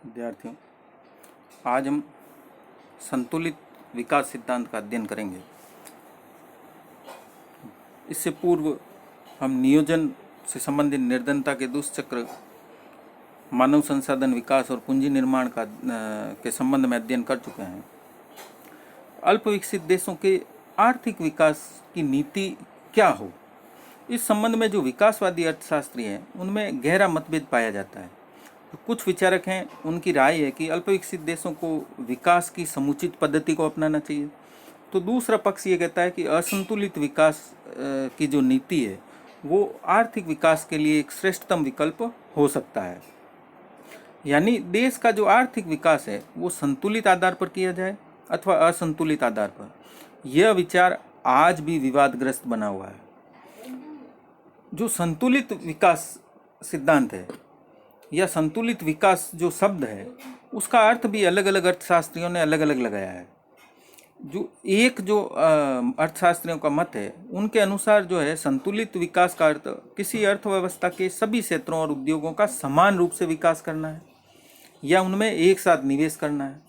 विद्यार्थियों, आज हम संतुलित विकास सिद्धांत का अध्ययन करेंगे। इससे पूर्व हम नियोजन से संबंधित निर्धनता के दुष्चक्र, मानव संसाधन विकास और पूंजी निर्माण का के संबंध में अध्ययन कर चुके हैं। अल्प विकसित देशों के आर्थिक विकास की नीति क्या हो, इस संबंध में जो विकासवादी अर्थशास्त्री हैं उनमें गहरा मतभेद पाया जाता है। कुछ विचारक हैं, उनकी राय है कि अल्प विकसित देशों को विकास की समुचित पद्धति को अपनाना चाहिए। तो दूसरा पक्ष ये कहता है कि असंतुलित विकास की जो नीति है वो आर्थिक विकास के लिए एक श्रेष्ठतम विकल्प हो सकता है। यानी देश का जो आर्थिक विकास है वो संतुलित आधार पर किया जाए अथवा असंतुलित आधार पर। यह विचार आज भी विवादग्रस्त बना हुआ है। जो संतुलित विकास सिद्धांत है या संतुलित विकास जो शब्द है उसका अर्थ भी अलग अलग अर्थशास्त्रियों ने अलग अलग लगाया है। जो अर्थशास्त्रियों का मत है उनके अनुसार जो है संतुलित विकास का अर्थ किसी अर्थव्यवस्था के सभी क्षेत्रों और उद्योगों का समान रूप से विकास करना है या उनमें एक साथ निवेश करना है।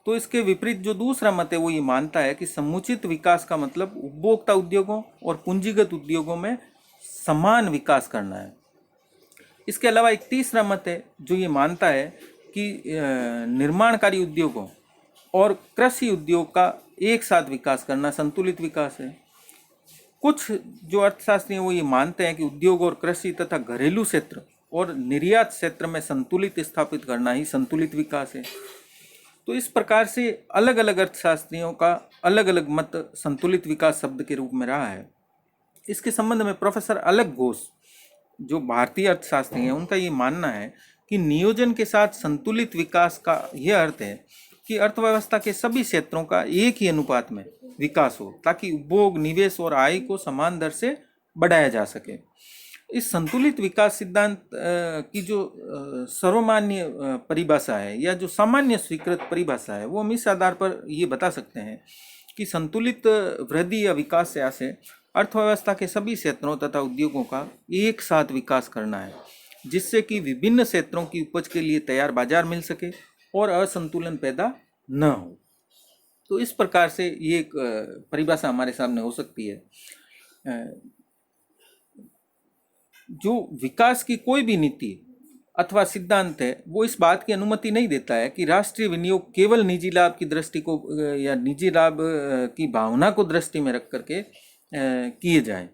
तो इसके विपरीत जो दूसरा मत है वो ये मानता है कि समुचित विकास का मतलब उपभोक्ता उद्योगों और पूंजीगत उद्योगों में समान विकास करना है। इसके अलावा एक तीसरा मत है जो ये मानता है कि निर्माणकारी उद्योगों और कृषि उद्योग का एक साथ विकास करना संतुलित विकास है। कुछ जो अर्थशास्त्री हैं वो ये मानते हैं कि उद्योग और कृषि तथा घरेलू क्षेत्र और निर्यात क्षेत्र में संतुलित स्थापित करना ही संतुलित विकास है। तो इस प्रकार से अलग अलग अर्थशास्त्रियों का अलग अलग मत संतुलित विकास शब्द के रूप में रहा है। इसके संबंध में प्रोफेसर अलग घोष जो भारतीय अर्थशास्त्री हैं उनका ये मानना है कि नियोजन के साथ संतुलित विकास का यह अर्थ है कि अर्थव्यवस्था के सभी क्षेत्रों का एक ही अनुपात में विकास हो ताकि उपभोग, निवेश और आय को समान दर से बढ़ाया जा सके। इस संतुलित विकास सिद्धांत की जो सर्वमान्य परिभाषा है या जो सामान्य स्वीकृत परिभाषा है वो हम इस आधार पर ये बता सकते हैं कि संतुलित वृद्धि या विकास से आशय अर्थव्यवस्था के सभी क्षेत्रों तथा उद्योगों का एक साथ विकास करना है जिससे कि विभिन्न क्षेत्रों की उपज के लिए तैयार बाजार मिल सके और असंतुलन पैदा न हो। तो इस प्रकार से ये एक परिभाषा हमारे सामने हो सकती है। जो विकास की कोई भी नीति अथवा सिद्धांत है वो इस बात की अनुमति नहीं देता है कि राष्ट्रीय विनियोग केवल निजी लाभ की दृष्टि को या निजी लाभ की भावना को दृष्टि में रख करके किए जाएं,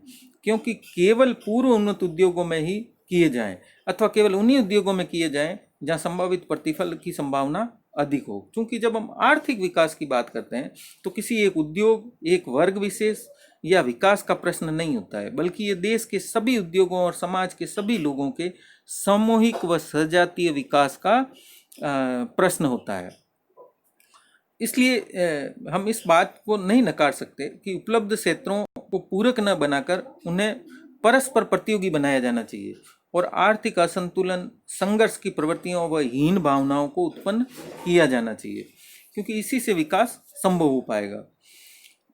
क्योंकि केवल पूर्व उन्नत उद्योगों में ही किए जाएं अथवा केवल उन्हीं उद्योगों में किए जाएं जहां संभावित प्रतिफल की संभावना अधिक हो। क्योंकि जब हम आर्थिक विकास की बात करते हैं तो किसी एक उद्योग, एक वर्ग विशेष या विकास का प्रश्न नहीं होता है, बल्कि ये देश के सभी उद्योगों और समाज के सभी लोगों के सामूहिक व सजातीय विकास का प्रश्न होता है। इसलिए हम इस बात को नहीं नकार सकते कि उपलब्ध क्षेत्रों को पूरक न बनाकर उन्हें परस्पर प्रतियोगी बनाया जाना चाहिए और आर्थिक असंतुलन, संघर्ष की प्रवृत्तियों व हीन भावनाओं को उत्पन्न किया जाना चाहिए, क्योंकि इसी से विकास संभव हो पाएगा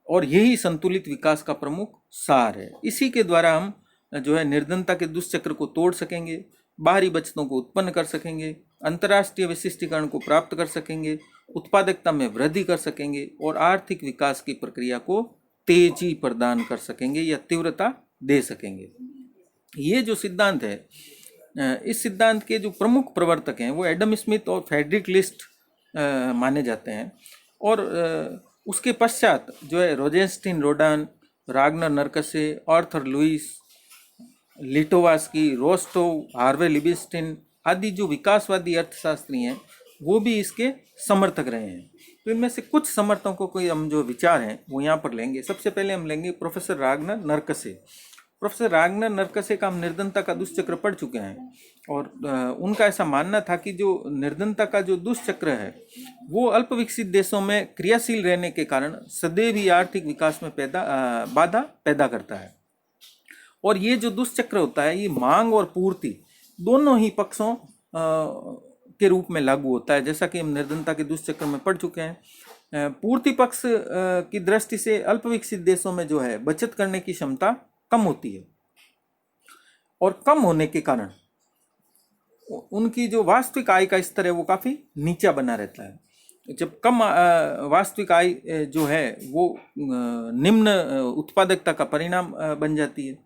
और यही संतुलित विकास का प्रमुख सार है। इसी के द्वारा हम जो है निर्धनता के दुष्चक्र को तोड़ सकेंगे, बाहरी बचतों को उत्पन्न कर सकेंगे, अंतर्राष्ट्रीय विशिष्टीकरण को प्राप्त कर सकेंगे, उत्पादकता में वृद्धि कर सकेंगे और आर्थिक विकास की प्रक्रिया को तेजी प्रदान कर सकेंगे या तीव्रता दे सकेंगे। ये जो सिद्धांत है, इस सिद्धांत के जो प्रमुख प्रवर्तक हैं वो एडम स्मिथ और फ्रेडरिक लिस्ट माने जाते हैं और उसके पश्चात जो है रोजेंस्टीन रोडान, Ragnar नरकसे, Arthur Lewis, लिटोवास्की, Rostow, Harvey लिबिस्टिन आदि जो विकासवादी अर्थशास्त्री हैं वो भी इसके समर्थक रहे हैं। तो इनमें से कुछ समर्थकों को हम जो विचार हैं वो यहाँ पर लेंगे। सबसे पहले हम लेंगे प्रोफेसर रागनर नरकसे। प्रोफेसर रागनर नरकसे का हम निर्धनता का दुष्चक्र पढ़ चुके हैं और उनका ऐसा मानना था कि जो निर्धनता का जो दुष्चक्र है वो अल्प विकसित देशों में क्रियाशील रहने के कारण सदैव ही आर्थिक विकास में बाधा पैदा करता है। और ये जो दुष्चक्र होता है ये मांग और पूर्ति दोनों ही पक्षों के रूप में लागू होता है, जैसा कि हम निर्धनता के दुष्चक्र में पढ़ चुके हैं। पूर्ति पक्ष की दृष्टि से अल्प विकसित देशों में जो है बचत करने की क्षमता कम होती है और कम होने के कारण उनकी जो वास्तविक आय का स्तर है वो काफ़ी नीचा बना रहता है। जब कम वास्तविक आय जो है वो निम्न उत्पादकता का परिणाम बन जाती है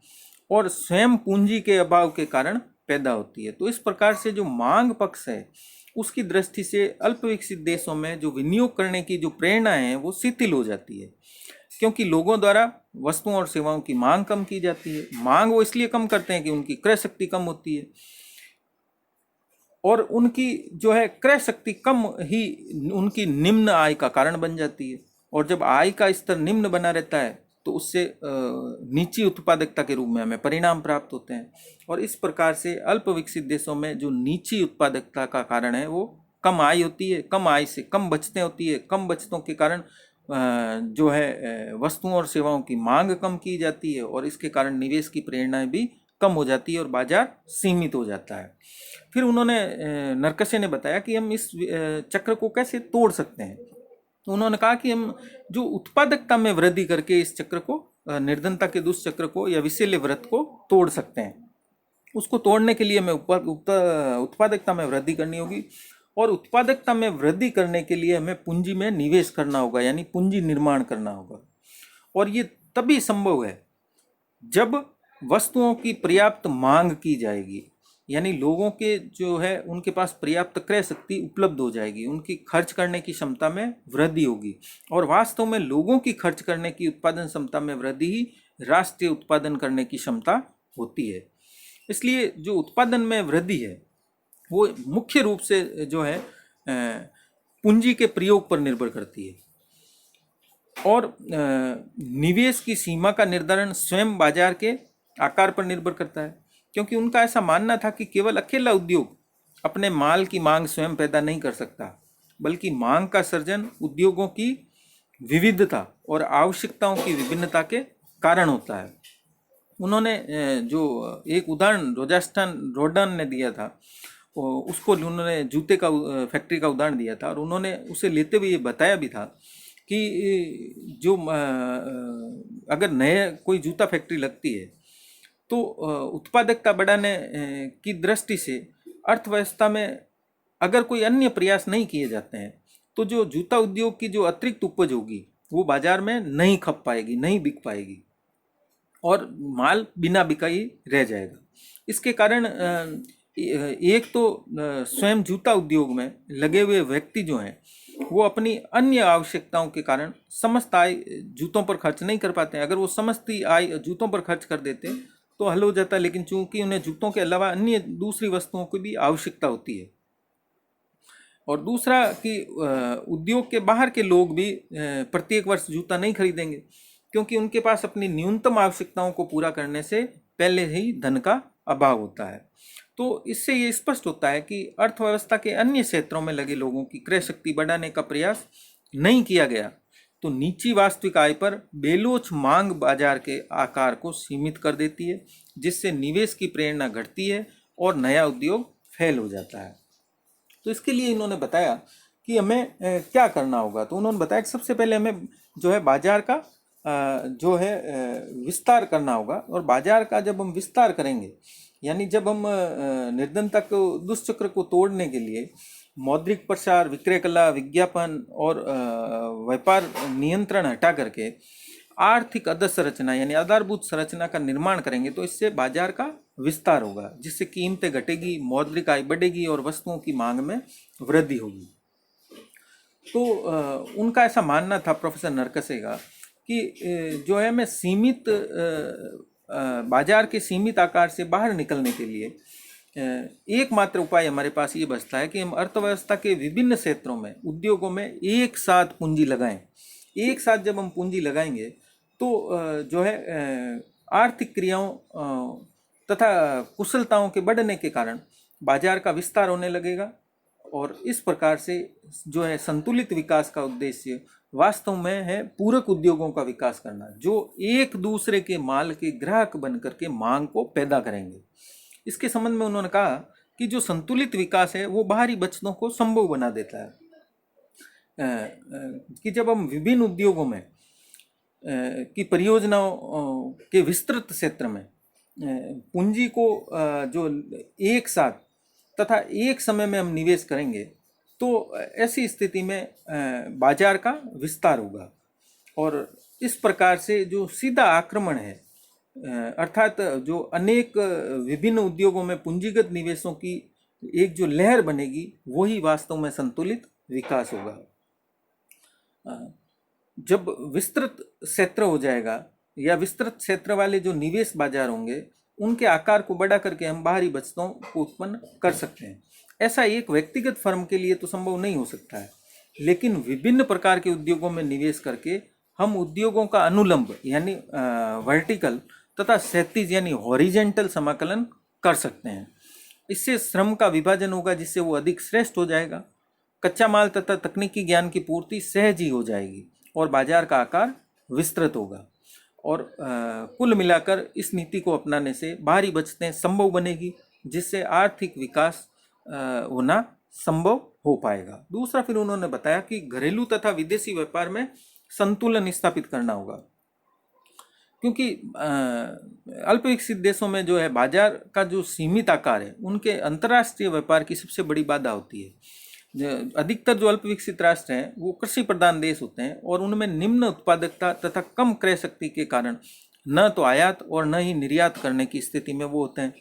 और स्वयं पूंजी के अभाव के कारण पैदा होती है। तो इस प्रकार से जो मांग पक्ष है उसकी दृष्टि से अल्प विकसित देशों में जो विनियोग करने की जो प्रेरणा है वो शिथिल हो जाती है, क्योंकि लोगों द्वारा वस्तुओं और सेवाओं की मांग कम की जाती है। मांग वो इसलिए कम करते हैं कि उनकी क्रय शक्ति कम होती है और उनकी जो है क्रय शक्ति कम ही उनकी निम्न आय का कारण बन जाती है। और जब आय का स्तर निम्न बना रहता है तो उससे नीची उत्पादकता के रूप में हमें परिणाम प्राप्त होते हैं। और इस प्रकार से अल्प विकसित देशों में जो नीची उत्पादकता का कारण है वो कम आय होती है। कम आय से कम बचतें होती है। कम बचतों के कारण जो है वस्तुओं और सेवाओं की मांग कम की जाती है और इसके कारण निवेश की प्रेरणाएं भी कम हो जाती है और बाजार सीमित हो जाता है। फिर उन्होंने नरकसे ने बताया कि हम इस चक्र को कैसे तोड़ सकते हैं। तो उन्होंने कहा कि हम जो उत्पादकता में वृद्धि करके इस चक्र को निर्धनता के दुष्चक्र को या विषैले व्रत को तोड़ सकते हैं। उसको तोड़ने के लिए हमें उत्पादकता में वृद्धि करनी होगी और उत्पादकता में वृद्धि करने के लिए हमें पूंजी में निवेश करना होगा, यानी पूंजी निर्माण करना होगा। और ये तभी संभव है जब वस्तुओं की पर्याप्त मांग की जाएगी, यानी लोगों के जो है उनके पास पर्याप्त क्रय शक्ति उपलब्ध हो जाएगी, उनकी खर्च करने की क्षमता में वृद्धि होगी। और वास्तव में लोगों की खर्च करने की उत्पादन क्षमता में वृद्धि ही राष्ट्रीय उत्पादन करने की क्षमता होती है। इसलिए जो उत्पादन में वृद्धि है वो मुख्य रूप से जो है पूंजी के प्रयोग पर निर्भर करती है। और निवेश की सीमा का निर्धारण स्वयं बाजार के आकार पर निर्भर करता है, क्योंकि उनका ऐसा मानना था कि केवल अकेला उद्योग अपने माल की मांग स्वयं पैदा नहीं कर सकता, बल्कि मांग का सर्जन उद्योगों की विविधता और आवश्यकताओं की विभिन्नता के कारण होता है। उन्होंने जो एक उदाहरण रोडन ने दिया था, उसको उन्होंने जूते का फैक्ट्री का उदाहरण दिया था और उन्होंने उसे लेते हुए ये बताया भी था कि जो अगर नए कोई जूता फैक्ट्री लगती है तो उत्पादकता बढ़ाने की दृष्टि से अर्थव्यवस्था में अगर कोई अन्य प्रयास नहीं किए जाते हैं तो जो जूता उद्योग की जो अतिरिक्त उपज होगी वो बाजार में नहीं खप पाएगी, नहीं बिक पाएगी और माल बिना बिकाई रह जाएगा। इसके कारण एक तो स्वयं जूता उद्योग में लगे हुए व्यक्ति जो हैं वो अपनी अन्य आवश्यकताओं के कारण समस्त आय जूतों पर खर्च नहीं कर पाते हैं। अगर वो समस्त आय जूतों पर खर्च कर देते तो हल हो जाता, लेकिन चूंकि उन्हें जूतों के अलावा अन्य दूसरी वस्तुओं की भी आवश्यकता होती है। और दूसरा कि उद्योग के बाहर के लोग भी प्रत्येक वर्ष जूता नहीं खरीदेंगे, क्योंकि उनके पास अपनी न्यूनतम आवश्यकताओं को पूरा करने से पहले ही धन का अभाव होता है। तो इससे ये स्पष्ट होता है कि अर्थव्यवस्था के अन्य क्षेत्रों में लगे लोगों की क्रय शक्ति बढ़ाने का प्रयास नहीं किया गया तो नीची वास्तविक आय पर बेलोच मांग बाजार के आकार को सीमित कर देती है, जिससे निवेश की प्रेरणा घटती है और नया उद्योग फेल हो जाता है। तो इसके लिए इन्होंने बताया कि हमें क्या करना होगा। तो उन्होंने बताया कि सबसे पहले हमें जो है बाजार का जो है विस्तार करना होगा। और बाजार का जब हम विस्तार करेंगे, यानी जब हम निर्धनता को दुष्चक्र को तोड़ने के लिए मौद्रिक प्रसार, विक्रय कला, विज्ञापन और व्यापार नियंत्रण हटा करके आर्थिक अधोसंरचना यानी आधारभूत संरचना का निर्माण करेंगे तो इससे बाजार का विस्तार होगा, जिससे कीमतें घटेगी, मौद्रिक आय बढ़ेगी और वस्तुओं की मांग में वृद्धि होगी। तो उनका ऐसा मानना था प्रोफेसर नरकसे का कि जो है मैं सीमित बाजार के सीमित आकार से बाहर निकलने के लिए एकमात्र उपाय हमारे पास ये बचता है कि हम अर्थव्यवस्था के विभिन्न क्षेत्रों में, उद्योगों में एक साथ पूंजी लगाएं। एक साथ जब हम पूंजी लगाएंगे तो जो है आर्थिक क्रियाओं तथा कुशलताओं के बढ़ने के कारण बाजार का विस्तार होने लगेगा और इस प्रकार से जो है संतुलित विकास का उद्देश्य वास्तव में है पूरक उद्योगों का विकास करना, जो एक दूसरे के माल के ग्राहक बनकर के मांग को पैदा करेंगे। इसके संबंध में उन्होंने कहा कि जो संतुलित विकास है वो बाहरी बचतों को संभव बना देता है। कि जब हम विभिन्न उद्योगों में की परियोजनाओं के विस्तृत क्षेत्र में पूंजी को जो एक साथ तथा एक समय में हम निवेश करेंगे तो ऐसी स्थिति में बाजार का विस्तार होगा। और इस प्रकार से जो सीधा आक्रमण है, अर्थात जो अनेक विभिन्न उद्योगों में पूंजीगत निवेशों की एक जो लहर बनेगी, वही वास्तव में संतुलित विकास होगा। जब विस्तृत क्षेत्र हो जाएगा या विस्तृत क्षेत्र वाले जो निवेश बाजार होंगे, उनके आकार को बढ़ा करके हम बाहरी बचतों को उत्पन्न कर सकते हैं। ऐसा एक व्यक्तिगत फर्म के लिए तो संभव नहीं हो सकता है, लेकिन विभिन्न प्रकार के उद्योगों में निवेश करके हम उद्योगों का अनुलंब यानी वर्टिकल तथा क्षैतिज यानी हॉरिजेंटल समाकलन कर सकते हैं। इससे श्रम का विभाजन होगा, जिससे वो अधिक श्रेष्ठ हो जाएगा। कच्चा माल तथा तकनीकी ज्ञान की पूर्ति सहज ही हो जाएगी और बाजार का आकार विस्तृत होगा। और कुल मिलाकर इस नीति को अपनाने से बाहरी बचतें संभव बनेगी, जिससे आर्थिक विकास होना संभव हो पाएगा। दूसरा फिर उन्होंने बताया कि घरेलू तथा विदेशी व्यापार में संतुलन स्थापित करना होगा, क्योंकि अल्प विकसित देशों में जो है बाजार का जो सीमित आकार है, उनके अंतर्राष्ट्रीय व्यापार की सबसे बड़ी बाधा होती है। अधिकतर जो अल्प विकसित राष्ट्र हैं वो कृषि प्रधान देश होते हैं और उनमें निम्न उत्पादकता तथा कम क्रय शक्ति के कारण न तो आयात और न ही निर्यात करने की स्थिति में वो होते हैं।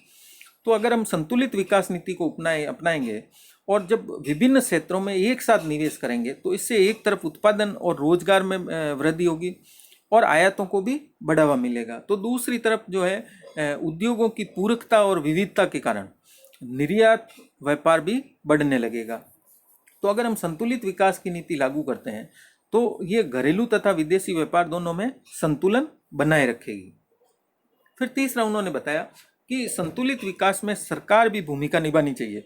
तो अगर हम संतुलित विकास नीति को अपनाएंगे और जब विभिन्न क्षेत्रों में एक साथ निवेश करेंगे, तो इससे एक तरफ उत्पादन और रोजगार में वृद्धि होगी और आयातों को भी बढ़ावा मिलेगा। तो दूसरी तरफ जो है उद्योगों की पूरकता और विविधता के कारण निर्यात व्यापार भी बढ़ने लगेगा। तो अगर हम संतुलित विकास की नीति लागू करते हैं तो ये घरेलू तथा विदेशी व्यापार दोनों में संतुलन बनाए रखेगी। फिर तीसरा उन्होंने बताया कि संतुलित विकास में सरकार भी भूमिका निभानी चाहिए,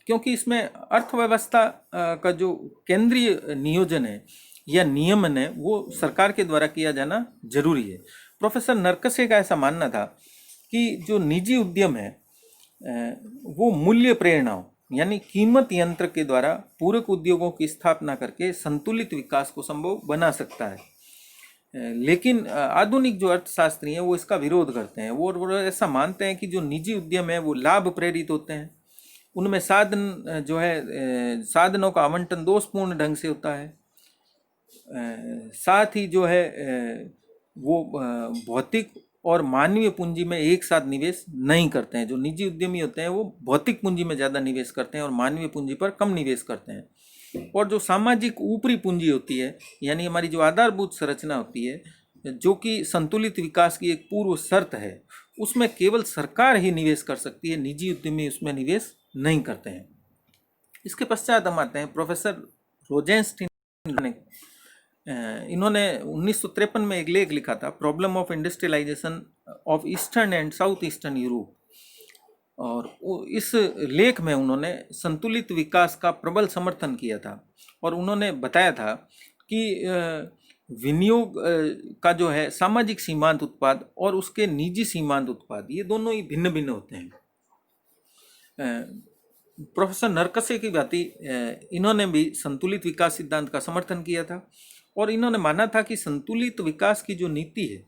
क्योंकि इसमें अर्थव्यवस्था का जो केंद्रीय नियोजन है या नियमन है, वो सरकार के द्वारा किया जाना जरूरी है। प्रोफेसर नरकसे का ऐसा मानना था कि जो निजी उद्यम है वो मूल्य प्रेरणाओं यानी कीमत यंत्र के द्वारा पूरक उद्योगों की स्थापना करके संतुलित विकास को संभव बना सकता है। लेकिन आधुनिक जो अर्थशास्त्री हैं वो इसका विरोध करते हैं। वो ऐसा मानते हैं कि जो निजी उद्यम है वो लाभ प्रेरित होते हैं, उनमें साधन जो है साधनों का आवंटन दोषपूर्ण ढंग से होता है, साथ ही जो है वो भौतिक और मानवीय पूंजी में एक साथ निवेश नहीं करते हैं। जो निजी उद्यमी होते हैं वो भौतिक पूंजी में ज़्यादा निवेश करते हैं और मानवीय पूंजी पर कम निवेश करते हैं। और जो सामाजिक ऊपरी पूंजी होती है यानी हमारी जो आधारभूत संरचना होती है, जो कि संतुलित विकास की एक पूर्व शर्त है, उसमें केवल सरकार ही निवेश कर सकती है, निजी उद्यमी उसमें निवेश नहीं करते हैं। इसके पश्चात हम आते हैं प्रोफेसर रोजेनस्टीन ने इन्होंने 1953 में एक लेख लिखा था, problem of industrialisation of eastern and south eastern Europe. और इस लेख में उन्होंने संतुलित विकास का प्रबल समर्थन किया था और उन्होंने बताया था कि विनियोग का जो है सामाजिक सीमांत उत्पाद और उसके निजी सीमांत उत्पाद, ये दोनों ही भिन्न भिन्न होते हैं। प्रोफेसर नरकसे की भांति इन्होंने भी संतुलित विकास सिद्धांत का समर्थन किया था और इन्होंने माना था कि संतुलित विकास की जो नीति है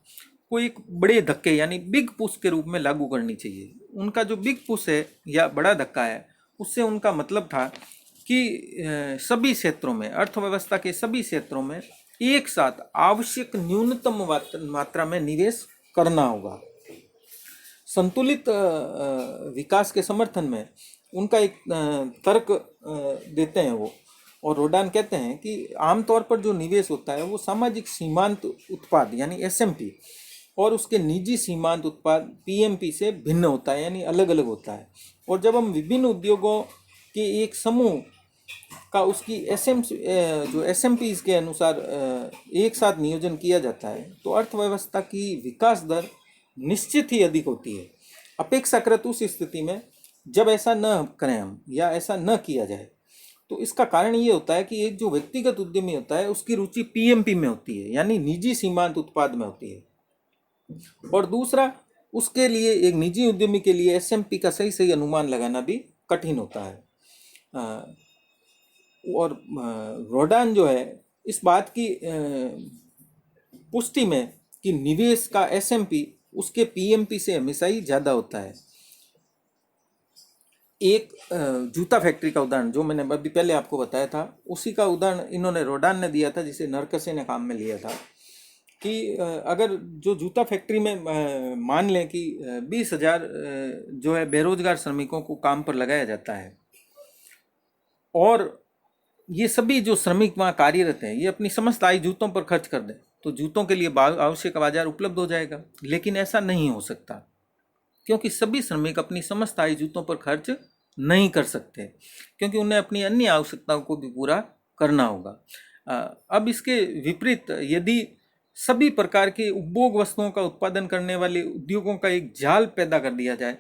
वो एक बड़े धक्के यानी बिग पुश के रूप में लागू करनी चाहिए। उनका जो बिग पुश है या बड़ा धक्का है, उससे उनका मतलब था कि सभी क्षेत्रों में, अर्थव्यवस्था के सभी क्षेत्रों में एक साथ आवश्यक न्यूनतम मात्रा में निवेश करना होगा। संतुलित विकास के समर्थन में उनका एक तर्क देते हैं वो, और रोडान कहते हैं कि आमतौर पर जो निवेश होता है वो सामाजिक सीमांत उत्पाद यानी एसएमपी और उसके निजी सीमांत उत्पाद पीएमपी से भिन्न होता है यानी अलग अलग होता है। और जब हम विभिन्न उद्योगों के एक समूह का उसकी जो एसएमपीज के अनुसार एक साथ नियोजन किया जाता है तो अर्थव्यवस्था की विकास दर निश्चित ही अधिक होती है, अपेक्षाकृत उस स्थिति में जब ऐसा न करें हम या ऐसा न किया जाए। तो इसका कारण ये होता है कि एक जो व्यक्तिगत उद्यमी होता है उसकी रुचि पीएमपी में होती है यानी निजी सीमांत उत्पाद में होती है, और दूसरा उसके लिए एक निजी उद्यमी के लिए एसएमपी का सही सही अनुमान लगाना भी कठिन होता है। और रोडान जो है इस बात की पुष्टि में कि निवेश का एसएमपी उसके पीएमपी से हमेशा ही ज़्यादा होता है। एक जूता फैक्ट्री का उदाहरण जो मैंने अभी पहले आपको बताया था, उसी का उदाहरण इन्होंने रोडान ने दिया था, जिसे नरकसे ने काम में लिया था कि अगर जो जूता फैक्ट्री में मान लें कि 20,000 जो है बेरोजगार श्रमिकों को काम पर लगाया जाता है, और ये सभी जो श्रमिक वहाँ कार्यरत हैं ये अपनी समस्त आय जूतों पर खर्च कर दें, तो जूतों के लिए आवश्यक बाजार उपलब्ध हो जाएगा। लेकिन ऐसा नहीं हो सकता, क्योंकि सभी श्रमिक अपनी समस्त आय जूतों पर खर्च नहीं कर सकते, क्योंकि उन्हें अपनी अन्य आवश्यकताओं को भी पूरा करना होगा। अब इसके विपरीत यदि सभी प्रकार के उपभोग वस्तुओं का उत्पादन करने वाले उद्योगों का एक जाल पैदा कर दिया जाए,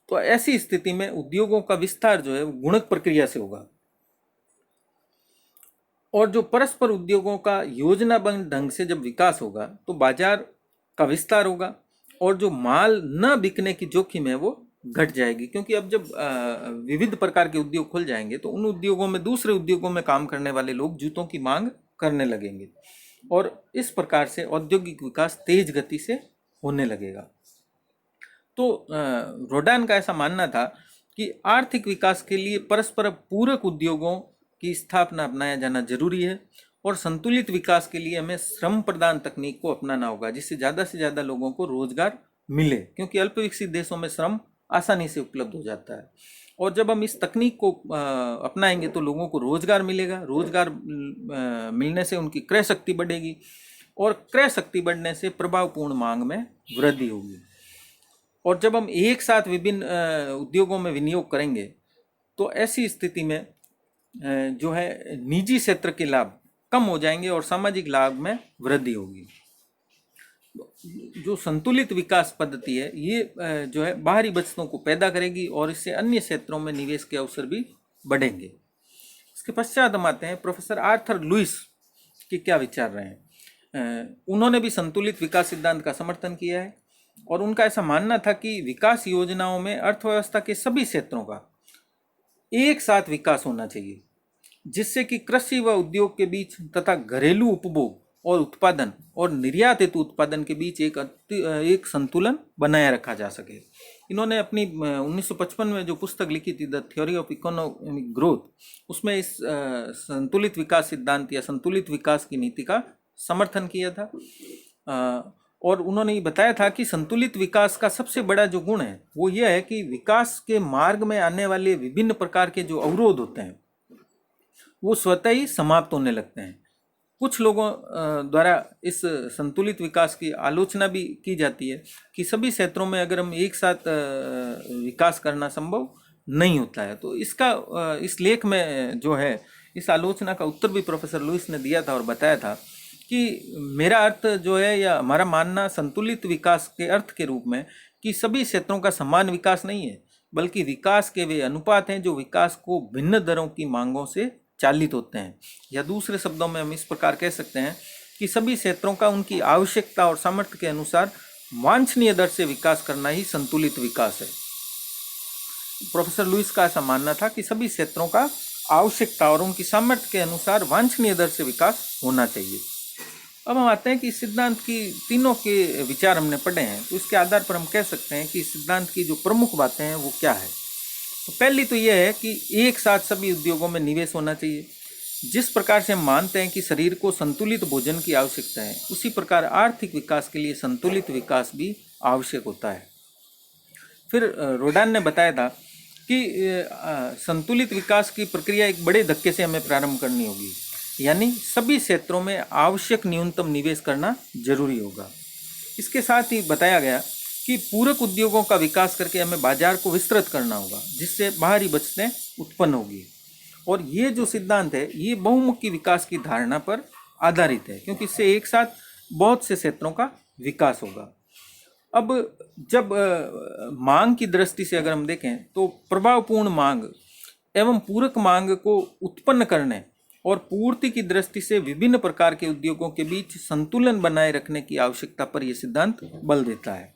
तो ऐसी स्थिति में उद्योगों का विस्तार जो है वो गुणक प्रक्रिया से होगा, और जो परस्पर उद्योगों का योजनाबद्ध ढंग से जब विकास होगा तो बाजार का विस्तार होगा, और जो माल न बिकने की जोखिम है वो घट जाएगी। क्योंकि अब जब विविध प्रकार के उद्योग खुल जाएंगे तो उन उद्योगों में दूसरे उद्योगों में काम करने वाले लोग जूतों की मांग करने लगेंगे, और इस प्रकार से औद्योगिक विकास तेज गति से होने लगेगा। तो रोडान का ऐसा मानना था कि आर्थिक विकास के लिए परस्पर पूरक उद्योगों की स्थापना अपनाया जाना जरूरी है, और संतुलित विकास के लिए हमें श्रम प्रदान तकनीक को अपनाना होगा, जिससे ज़्यादा से ज़्यादा लोगों को रोजगार मिले, क्योंकि अल्प विकसित देशों में श्रम आसानी से उपलब्ध हो जाता है। और जब हम इस तकनीक को अपनाएंगे तो लोगों को रोजगार मिलेगा, रोजगार मिलने से उनकी क्रय शक्ति बढ़ेगी, और क्रय शक्ति बढ़ने से प्रभावपूर्ण मांग में वृद्धि होगी। और जब हम एक साथ विभिन्न उद्योगों में विनियोग करेंगे तो ऐसी स्थिति में जो है निजी क्षेत्र के लाभ कम हो जाएंगे और सामाजिक लाभ में वृद्धि होगी। जो संतुलित विकास पद्धति है ये जो है बाहरी बचतों को पैदा करेगी, और इससे अन्य क्षेत्रों में निवेश के अवसर भी बढ़ेंगे। इसके पश्चात हम आते हैं प्रोफेसर आर्थर लुईस के क्या विचार रहे हैं। उन्होंने भी संतुलित विकास सिद्धांत का समर्थन किया है, और उनका ऐसा मानना था कि विकास योजनाओं में अर्थव्यवस्था के सभी क्षेत्रों का एक साथ विकास होना चाहिए, जिससे कि कृषि व उद्योग के बीच तथा घरेलू उपभोग और उत्पादन और निर्यात हेतु उत्पादन के बीच एक संतुलन बनाए रखा जा सके। इन्होंने अपनी 1955 में जो पुस्तक लिखी थी the theory of economic growth, उसमें इस संतुलित विकास सिद्धांत या संतुलित विकास की नीति का समर्थन किया था। और उन्होंने ये बताया था कि संतुलित विकास का सबसे बड़ा जो गुण है वो ये है कि विकास के मार्ग में आने वाले विभिन्न प्रकार के जो अवरोध होते हैं वो स्वतः ही समाप्त होने लगते हैं। कुछ लोगों द्वारा इस संतुलित विकास की आलोचना भी की जाती है कि सभी क्षेत्रों में अगर हम एक साथ विकास करना संभव नहीं होता है। तो इसका इस लेख में जो है इस आलोचना का उत्तर भी प्रोफेसर लुईस ने दिया था और बताया था कि मेरा अर्थ जो है या हमारा मानना संतुलित विकास के अर्थ के रूप में कि सभी क्षेत्रों का समान विकास नहीं है, बल्कि विकास के वे अनुपात हैं जो विकास को भिन्न दरों की मांगों से चालित होते हैं। या दूसरे शब्दों में हम इस प्रकार कह सकते हैं कि सभी क्षेत्रों का उनकी आवश्यकता और सामर्थ्य के अनुसार वांछनीय दर से विकास करना ही संतुलित विकास है। प्रोफेसर लुईस का ऐसा मानना था कि सभी क्षेत्रों का आवश्यकता और उनकी सामर्थ्य के अनुसार वांछनीय दर से विकास होना चाहिए। अब हम आते हैं कि सिद्धांत की तीनों के विचार हमने पढ़े हैं, तो इसके आधार पर हम कह सकते हैं कि सिद्धांत की जो प्रमुख बातें हैं वो क्या है। तो पहली तो यह है कि एक साथ सभी उद्योगों में निवेश होना चाहिए। जिस प्रकार से हम मानते हैं कि शरीर को संतुलित भोजन की आवश्यकता है, उसी प्रकार आर्थिक विकास के लिए संतुलित विकास भी आवश्यक होता है। फिर रोडान ने बताया था कि संतुलित विकास की प्रक्रिया एक बड़े धक्के से हमें प्रारंभ करनी होगी, यानी सभी क्षेत्रों में आवश्यक न्यूनतम निवेश करना जरूरी होगा। इसके साथ ही बताया गया कि पूरक उद्योगों का विकास करके हमें बाजार को विस्तृत करना होगा, जिससे बाहरी बचतें उत्पन्न होगी। और ये जो सिद्धांत है ये बहुमुखी विकास की धारणा पर आधारित है, क्योंकि इससे एक साथ बहुत से क्षेत्रों का विकास होगा। अब जब मांग की दृष्टि से अगर हम देखें तो प्रभावपूर्ण मांग एवं पूरक मांग को उत्पन्न करने और पूर्ति की दृष्टि से विभिन्न प्रकार के उद्योगों के बीच संतुलन बनाए रखने की आवश्यकता पर यह सिद्धांत बल देता है।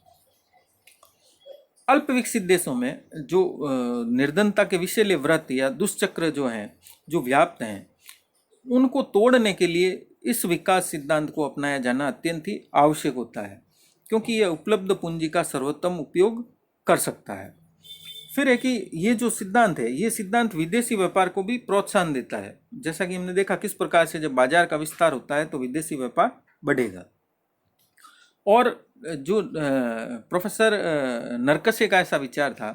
अल्प विकसित देशों में जो निर्धनता के विषैले व्रत या दुष्चक्र जो हैं जो व्याप्त हैं, उनको तोड़ने के लिए इस विकास सिद्धांत को अपनाया जाना अत्यंत ही आवश्यक होता है, क्योंकि यह उपलब्ध पूंजी का सर्वोत्तम उपयोग कर सकता है। फिर है कि ये जो सिद्धांत है, ये सिद्धांत विदेशी व्यापार को भी प्रोत्साहन देता है। जैसा कि हमने देखा किस प्रकार से जब बाजार का विस्तार होता है तो विदेशी व्यापार बढ़ेगा। और जो प्रोफेसर नरकसे का ऐसा विचार था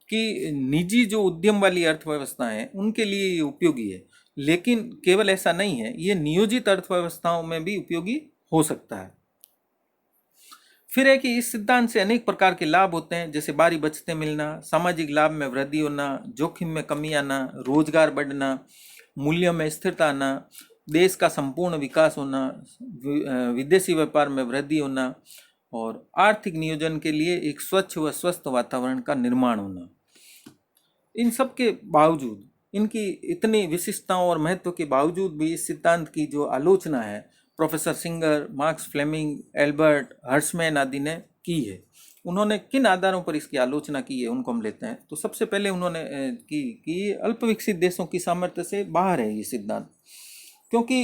कि निजी जो उद्यम वाली अर्थव्यवस्था है उनके लिए ये उपयोगी है, लेकिन केवल ऐसा नहीं है, ये नियोजित अर्थव्यवस्थाओं में भी उपयोगी हो सकता है। फिर है कि इस सिद्धांत से अनेक प्रकार के लाभ होते हैं, जैसे बारी बचतें मिलना, सामाजिक लाभ में वृद्धि होना, जोखिम में कमी आना, रोजगार बढ़ना, मूल्यों में स्थिरता आना, देश का संपूर्ण विकास होना, विदेशी व्यापार में वृद्धि होना और आर्थिक नियोजन के लिए एक स्वच्छ व स्वस्थ वातावरण का निर्माण होना। इन सब के बावजूद, इनकी इतनी विशिष्टताओं और महत्व के बावजूद भी इस सिद्धांत की जो आलोचना है professor Singer, Marcus Fleming, Albert Hirschman आदि ने की है। उन्होंने किन आधारों पर इसकी आलोचना की है उनको हम लेते हैं। तो सबसे पहले उन्होंने की कि अल्प विकसित देशों की सामर्थ्य से बाहर है ये सिद्धांत, क्योंकि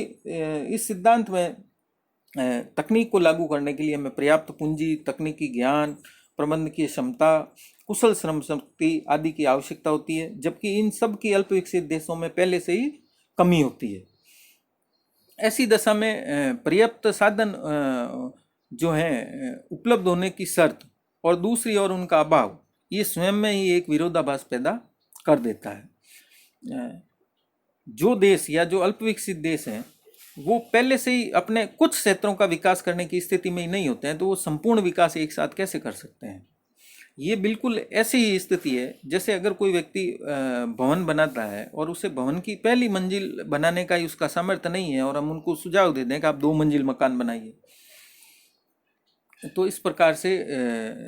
इस सिद्धांत में तकनीक को लागू करने के लिए हमें पर्याप्त पूंजी, तकनीकी ज्ञान, प्रबंधकीय क्षमता, कुशल श्रम शक्ति आदि की आवश्यकता होती है, जबकि इन सब की अल्प विकसित देशों में पहले से ही कमी होती है। ऐसी दशा में पर्याप्त साधन जो है उपलब्ध होने की शर्त और दूसरी ओर उनका अभाव, ये स्वयं में ही एक विरोधाभास पैदा कर देता है। जो देश या जो अल्प विकसित देश हैं वो पहले से ही अपने कुछ क्षेत्रों का विकास करने की स्थिति में ही नहीं होते हैं, तो वो संपूर्ण विकास एक साथ कैसे कर सकते हैं। ये बिल्कुल ऐसी ही स्थिति है जैसे अगर कोई व्यक्ति भवन बनाता है और उसे भवन की पहली मंजिल बनाने का ही उसका सामर्थ्य नहीं है और हम उनको सुझाव दे दें कि आप 2 मंजिल मकान बनाइए। तो इस प्रकार से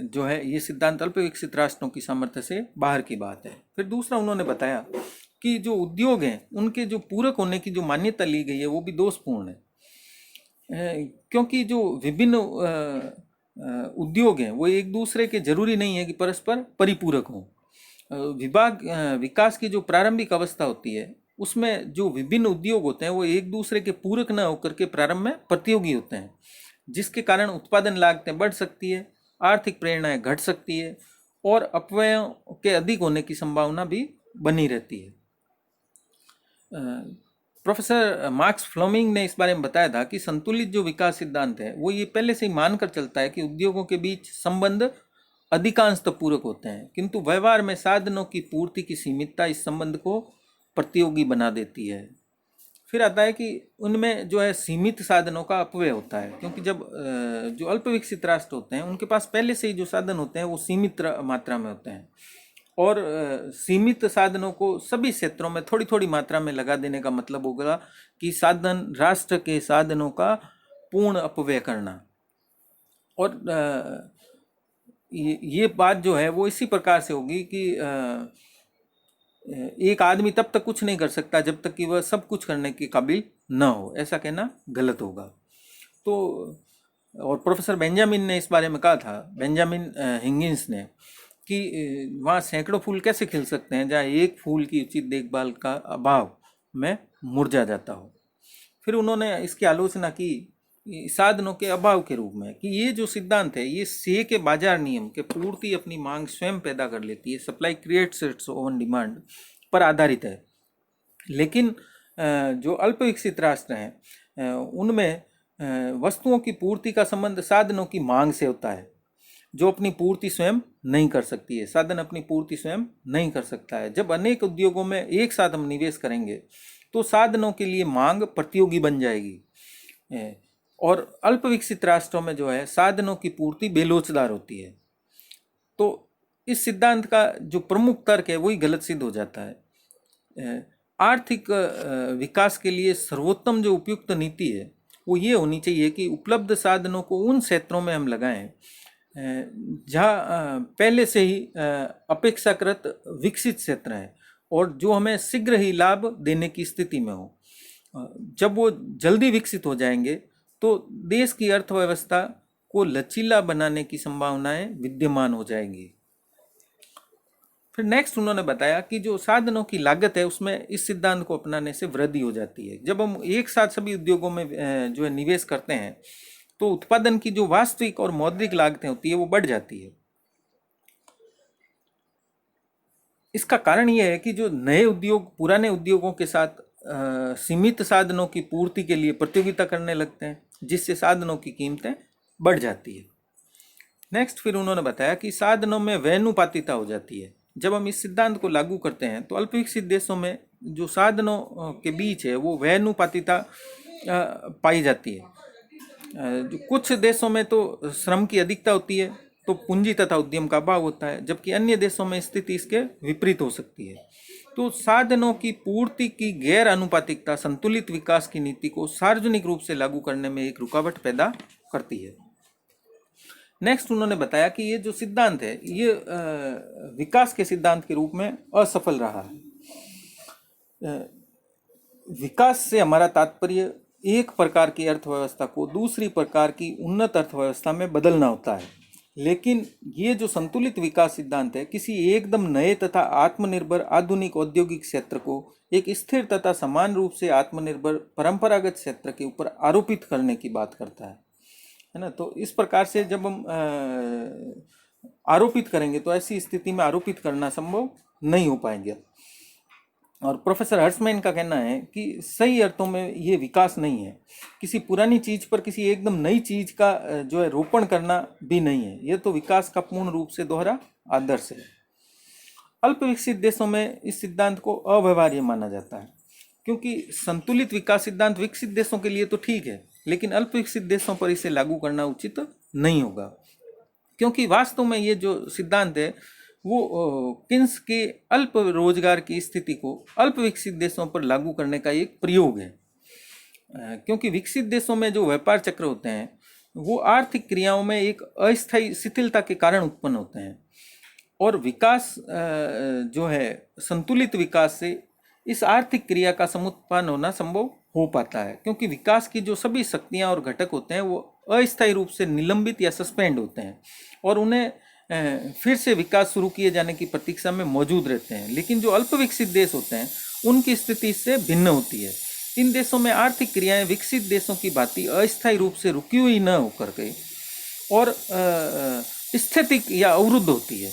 जो है ये सिद्धांत अल्प विकसित राष्ट्रों की सामर्थ्य से बाहर की बात है। फिर दूसरा उन्होंने बताया कि जो उद्योग हैं उनके जो पूरक होने की जो मान्यता ली गई है वो भी दोषपूर्ण है, क्योंकि जो विभिन्न उद्योग हैं वो एक दूसरे के जरूरी नहीं है कि परस्पर परिपूरक हों। विकास की जो प्रारंभिक अवस्था होती है उसमें जो विभिन्न उद्योग होते हैं वो एक दूसरे के पूरक न होकर के प्रारंभ में प्रतियोगी होते हैं, जिसके कारण उत्पादन लागतें बढ़ सकती है, आर्थिक प्रेरणाएं घट सकती है और अपव्ययों के अधिक होने की संभावना भी बनी रहती है। प्रोफेसर मार्क्स फ्लेमिंग ने इस बारे में बताया था कि संतुलित जो विकास सिद्धांत है वो ये पहले से ही मानकर चलता है कि उद्योगों के बीच संबंध अधिकांशतः पूरक होते हैं, किंतु व्यवहार में साधनों की पूर्ति की सीमितता इस संबंध को प्रतियोगी बना देती है। फिर आता है कि उनमें जो है सीमित साधनों का अपव्यय होता है, क्योंकि जब जो अल्प विकसित राष्ट्र होते हैं उनके पास पहले से ही जो साधन होते हैं वो सीमित मात्रा में होते हैं और सीमित साधनों को सभी क्षेत्रों में थोड़ी थोड़ी मात्रा में लगा देने का मतलब होगा कि साधन राष्ट्र के साधनों का पूर्ण अपव्यय करना। और ये बात जो है वो इसी प्रकार से होगी कि एक आदमी तब तक कुछ नहीं कर सकता जब तक कि वह सब कुछ करने के काबिल न हो, ऐसा कहना गलत होगा। तो और प्रोफेसर बेंजामिन ने इस बारे में कहा था, बेंजामिन हिगिंस ने, कि वहाँ सैकड़ों फूल कैसे खिल सकते हैं जहाँ एक फूल की उचित देखभाल का अभाव में मुरझा जाता हो। फिर उन्होंने इसकी आलोचना की साधनों के अभाव के रूप में कि ये जो सिद्धांत है ये से के बाजार नियम के पूर्ति अपनी मांग स्वयं पैदा कर लेती है, supply creates its own demand पर आधारित है। लेकिन जो अल्प विकसित राष्ट्र हैं उनमें वस्तुओं की पूर्ति का संबंध साधनों की मांग से होता है, जो अपनी पूर्ति स्वयं नहीं कर सकती है। साधन अपनी पूर्ति स्वयं नहीं कर सकता है। जब अनेक उद्योगों में एक साथ हम निवेश करेंगे तो साधनों के लिए मांग प्रतियोगी बन जाएगी और अल्प विकसित राष्ट्रों में जो है साधनों की पूर्ति बेलोचदार होती है। तो इस सिद्धांत का जो प्रमुख तर्क है वही गलत सिद्ध हो जाता है। आर्थिक विकास के लिए सर्वोत्तम जो उपयुक्त नीति है वो ये होनी चाहिए कि उपलब्ध साधनों को उन क्षेत्रों में हम लगाएं जहाँ पहले से ही अपेक्षाकृत विकसित क्षेत्र हैं और जो हमें शीघ्र ही लाभ देने की स्थिति में हो। जब वो जल्दी विकसित हो जाएंगे तो देश की अर्थव्यवस्था को लचीला बनाने की संभावनाएं विद्यमान हो जाएंगी। फिर नेक्स्ट उन्होंने बताया कि जो साधनों की लागत है उसमें इस सिद्धांत को अपनाने से वृद्धि हो जाती है। जब हम एक साथ सभी उद्योगों में जो है निवेश करते हैं तो उत्पादन की जो वास्तविक और मौद्रिक लागतें होती है वो बढ़ जाती है। इसका कारण ये है कि जो नए उद्योग पुराने उद्योगों के साथ सीमित साधनों की पूर्ति के लिए प्रतियोगिता करने लगते हैं, जिससे साधनों की कीमतें बढ़ जाती है। नेक्स्ट फिर उन्होंने बताया कि साधनों में व्यनुपातिता हो जाती है। जब हम इस सिद्धांत को लागू करते हैं तो अल्प विकसित देशों में जो साधनों के बीच है वो व्यनुपातिता पाई जाती है। जो कुछ देशों में तो श्रम की अधिकता होती है तो पूंजी तथा उद्यम का अभाव होता है, जबकि अन्य देशों में स्थिति इसके विपरीत हो सकती है। तो साधनों की पूर्ति की गैर अनुपातिकता संतुलित विकास की नीति को सार्वजनिक रूप से लागू करने में एक रुकावट पैदा करती है। नेक्स्ट उन्होंने बताया कि ये जो सिद्धांत है ये विकास के सिद्धांत के रूप में असफल रहा है। विकास से हमारा तात्पर्य एक प्रकार की अर्थव्यवस्था को दूसरी प्रकार की उन्नत अर्थव्यवस्था में बदलना होता है, लेकिन ये जो संतुलित विकास सिद्धांत है किसी एकदम नए तथा आत्मनिर्भर आधुनिक औद्योगिक क्षेत्र को एक स्थिर तथा समान रूप से आत्मनिर्भर परंपरागत क्षेत्र के ऊपर आरोपित करने की बात करता है ना। तो इस प्रकार से जब हम आरोपित करेंगे तो ऐसी स्थिति में आरोपित करना संभव नहीं हो पाएंगे। और प्रोफेसर हर्षमैन का कहना है कि सही अर्थों में ये विकास नहीं है, किसी पुरानी चीज पर किसी एकदम नई चीज का जो है रोपण करना भी नहीं है, यह तो विकास का पूर्ण रूप से दोहरा आदर्श है। अल्प विकसित देशों में इस सिद्धांत को अव्यवहार्य माना जाता है, क्योंकि संतुलित विकास सिद्धांत विकसित देशों के लिए तो ठीक है, लेकिन अल्प विकसित देशों पर इसे लागू करना उचित नहीं होगा, क्योंकि वास्तव में ये जो सिद्धांत है वो किन्स के अल्प रोजगार की स्थिति को अल्प विकसित देशों पर लागू करने का एक प्रयोग है। क्योंकि विकसित देशों में जो व्यापार चक्र होते हैं वो आर्थिक क्रियाओं में एक अस्थायी शिथिलता के कारण उत्पन्न होते हैं, और विकास जो है संतुलित विकास से इस आर्थिक क्रिया का समुत्पन्न होना संभव हो पाता है, क्योंकि विकास की जो सभी शक्तियाँ और घटक होते हैं वो अस्थायी रूप से निलंबित या सस्पेंड होते हैं और उन्हें फिर से विकास शुरू किए जाने की प्रतीक्षा में मौजूद रहते हैं। लेकिन जो अल्प विकसित देश होते हैं उनकी स्थिति इससे भिन्न होती है। इन देशों में आर्थिक क्रियाएं विकसित देशों की भांति अस्थायी रूप से रुकी हुई न होकर के और स्थितिक या अवरुद्ध होती है।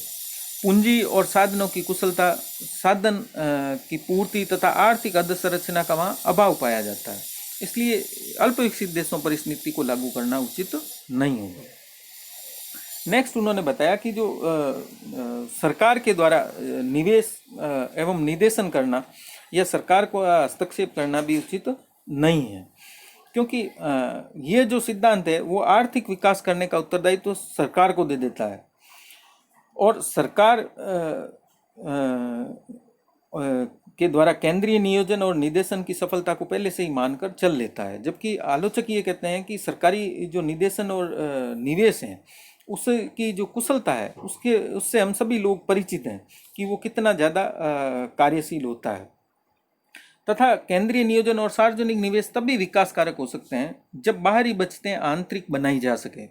पूंजी और साधनों की कुशलता, साधन की पूर्ति तथा आर्थिक अधोसंरचना का वहाँ अभाव पाया जाता है। इसलिए अल्प विकसित देशों पर इस नीति को लागू करना उचित नहीं होगा। नेक्स्ट उन्होंने बताया कि जो सरकार के द्वारा निवेश एवं निर्देशन करना या सरकार को हस्तक्षेप करना भी उचित नहीं है, क्योंकि ये जो सिद्धांत है वो आर्थिक विकास करने का उत्तरदायित्व तो सरकार को दे देता है और सरकार के द्वारा केंद्रीय नियोजन और निर्देशन की सफलता को पहले से ही मानकर चल लेता है। जबकि आलोचक ये कहते हैं कि सरकारी जो निर्देशन और निवेश हैं उसकी जो कुशलता है उससे हम सभी लोग परिचित हैं कि वो कितना ज़्यादा कार्यशील होता है, तथा केंद्रीय नियोजन और सार्वजनिक निवेश तब भी विकास कारक हो सकते हैं जब बाहरी बचतें आंतरिक बनाई जा सके,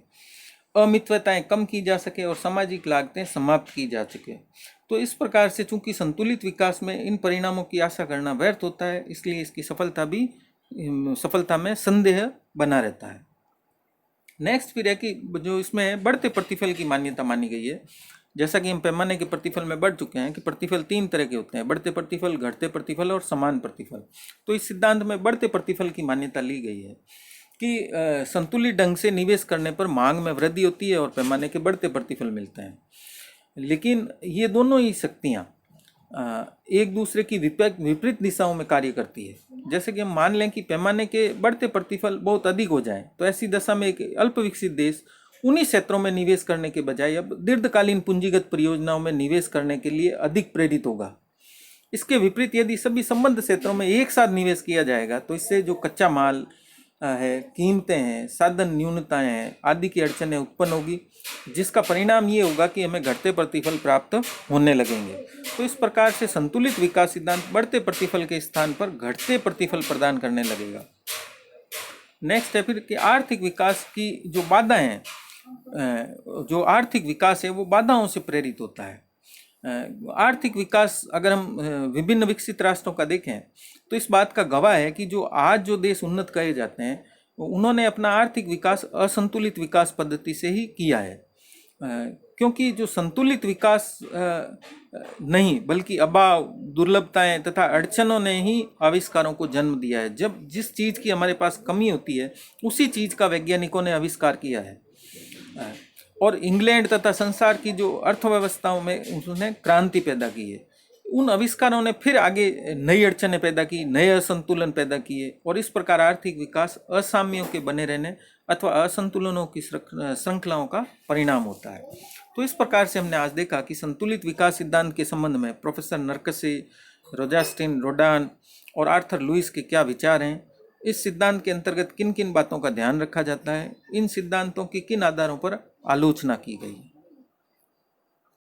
अमितवताएं कम की जा सके और सामाजिक लागतें समाप्त की जा सके। तो इस प्रकार से चूंकि संतुलित विकास में इन परिणामों की आशा करना व्यर्थ होता है, इसलिए इसकी सफलता में संदेह बना रहता है। नेक्स्ट फिर है कि जो इसमें बढ़ते प्रतिफल की मान्यता मानी गई है। जैसा कि हम पैमाने के प्रतिफल में बढ़ चुके हैं कि प्रतिफल 3 तरह के होते हैं, बढ़ते प्रतिफल, घटते प्रतिफल और समान प्रतिफल। तो इस सिद्धांत में बढ़ते प्रतिफल की मान्यता ली गई है कि संतुलित ढंग से निवेश करने पर मांग में वृद्धि होती है और पैमाने के बढ़ते प्रतिफल मिलते हैं। लेकिन ये दोनों ही शक्तियाँ एक दूसरे की विपरीत दिशाओं में कार्य करती है। जैसे कि हम मान लें कि पैमाने के बढ़ते प्रतिफल बहुत अधिक हो जाएं, तो ऐसी दशा में एक अल्प विकसित देश उन्हीं क्षेत्रों में निवेश करने के बजाय अब दीर्घकालीन पूंजीगत परियोजनाओं में निवेश करने के लिए अधिक प्रेरित होगा। इसके विपरीत यदि सभी संबद्ध क्षेत्रों में एक साथ निवेश किया जाएगा तो इससे जो कच्चा माल है, कीमतें हैं, साधन न्यूनताएं हैं आदि की अड़चनें उत्पन्न होगी, जिसका परिणाम ये होगा कि हमें घटते प्रतिफल प्राप्त होने लगेंगे। तो इस प्रकार से संतुलित विकास सिद्धांत बढ़ते प्रतिफल के स्थान पर घटते प्रतिफल प्रदान करने लगेगा। नेक्स्ट है फिर कि आर्थिक विकास की जो बाधाएं हैं, जो आर्थिक विकास है वो बाधाओं से प्रेरित होता है। आर्थिक विकास अगर हम विभिन्न विकसित राष्ट्रों का देखें तो इस बात का गवाह है कि जो आज जो देश उन्नत कहे जाते हैं उन्होंने अपना आर्थिक विकास असंतुलित विकास पद्धति से ही किया है, क्योंकि जो संतुलित विकास नहीं बल्कि अभाव, दुर्लभताएं तथा अड़चनों ने ही आविष्कारों को जन्म दिया है। जब जिस चीज़ की हमारे पास कमी होती है उसी चीज़ का वैज्ञानिकों ने आविष्कार किया है। और इंग्लैंड तथा संसार की जो अर्थव्यवस्थाओं में उसने क्रांति पैदा की है। उन आविष्कारों ने फिर आगे नई अड़चनें पैदा की, नए असंतुलन पैदा किए, और इस प्रकार आर्थिक विकास असाम्यों के बने रहने अथवा असंतुलनों की श्रृंखलाओं का परिणाम होता है। तो इस प्रकार से हमने आज देखा कि संतुलित विकास सिद्धांत के संबंध में प्रोफेसर नरकसे, रोजास्टिन, रोडान और आर्थर लुईस के क्या विचार हैं, इस सिद्धांत के अंतर्गत किन किन बातों का ध्यान रखा जाता है, इन सिद्धांतों की किन आधारों पर आलोचना की गई है।